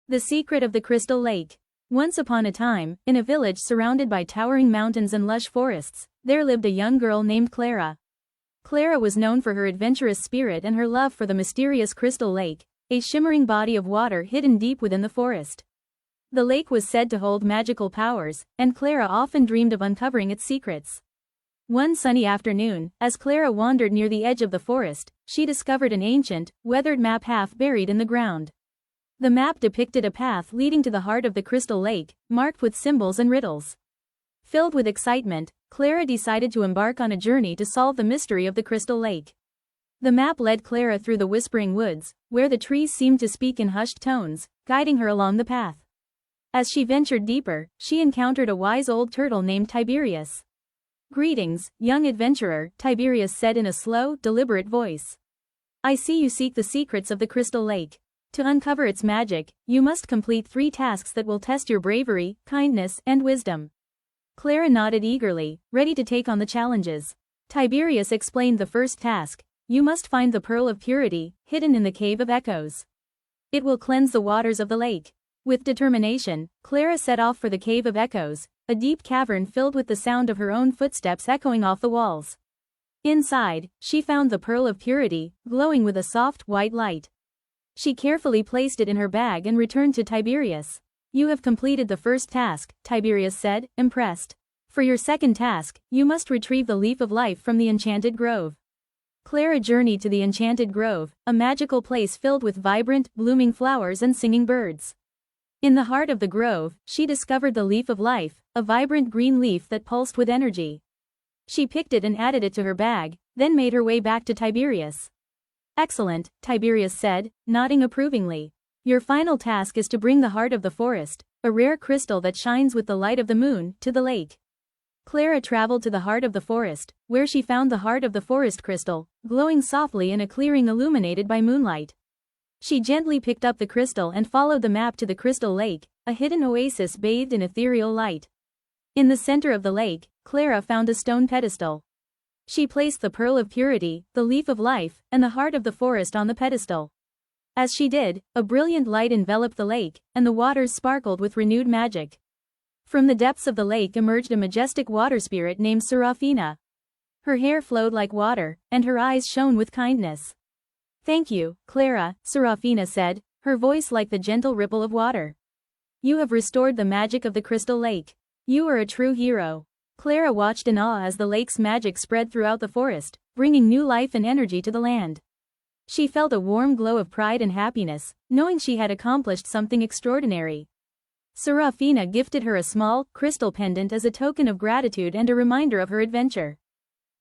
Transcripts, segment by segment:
The Secret of the Crystal Lake. Once upon a time, in a village surrounded by towering mountains and lush forests, there lived a young girl named Clara. Clara was known for her adventurous spirit and her love for the mysterious Crystal Lake, a shimmering body of water hidden deep within the forest. The lake was said to hold magical powers, and Clara often dreamed of uncovering its secrets. One sunny afternoon, as Clara wandered near the edge of the forest, she discovered an ancient, weathered map half buried in the ground. The map depicted a path leading to the heart of the Crystal Lake, marked with symbols and riddles. Filled with excitement, Clara decided to embark on a journey to solve the mystery of the Crystal Lake. The map led Clara through the whispering woods, where the trees seemed to speak in hushed tones, guiding her along the path. As she ventured deeper, she encountered a wise old turtle named Tiberius. "Greetings, young adventurer," Tiberius said in a slow, deliberate voice. "I see you seek the secrets of the Crystal Lake. To uncover its magic, you must complete 3 tasks that will test your bravery, kindness, and wisdom." Clara nodded eagerly, ready to take on the challenges. Tiberius explained the first task: you must find the Pearl of Purity, hidden in the Cave of Echoes. It will cleanse the waters of the lake. With determination, Clara set off for the Cave of Echoes, a deep cavern filled with the sound of her own footsteps echoing off the walls. Inside, she found the Pearl of Purity, glowing with a soft, white light. She carefully placed it in her bag and returned to Tiberius. "You have completed the first task," Tiberius said, impressed. "For your second task, you must retrieve the Leaf of Life from the Enchanted Grove." Clara journeyed to the Enchanted Grove, a magical place filled with vibrant, blooming flowers and singing birds. In the heart of the grove, she discovered the Leaf of Life, a vibrant green leaf that pulsed with energy. She picked it and added it to her bag, then made her way back to Tiberius. "Excellent," Tiberius said, nodding approvingly. "Your final task is to bring the heart of the forest, a rare crystal that shines with the light of the moon, to the lake." Clara traveled to the heart of the forest, where she found the heart of the forest crystal, glowing softly in a clearing illuminated by moonlight. She gently picked up the crystal and followed the map to the Crystal Lake, a hidden oasis bathed in ethereal light. In the center of the lake, Clara found a stone pedestal. She placed the Pearl of Purity, the Leaf of Life, and the heart of the forest on the pedestal. As she did, a brilliant light enveloped the lake, and the waters sparkled with renewed magic. From the depths of the lake emerged a majestic water spirit named Serafina. Her hair flowed like water, and her eyes shone with kindness. "Thank you, Clara," Serafina said, her voice like the gentle ripple of water. "You have restored the magic of the Crystal Lake. You are a true hero." Clara watched in awe as the lake's magic spread throughout the forest, bringing new life and energy to the land. She felt a warm glow of pride and happiness, knowing she had accomplished something extraordinary. Serafina gifted her a small, crystal pendant as a token of gratitude and a reminder of her adventure.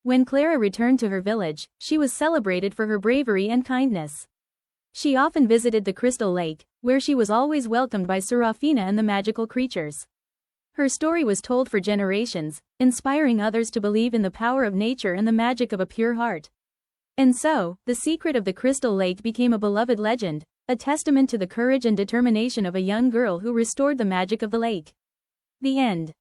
When Clara returned to her village, she was celebrated for her bravery and kindness. She often visited the Crystal Lake, where she was always welcomed by Serafina and the magical creatures. Her story was told for generations, inspiring others to believe in the power of nature and the magic of a pure heart. And so, the secret of the Crystal Lake became a beloved legend, a testament to the courage and determination of a young girl who restored the magic of the lake. The end.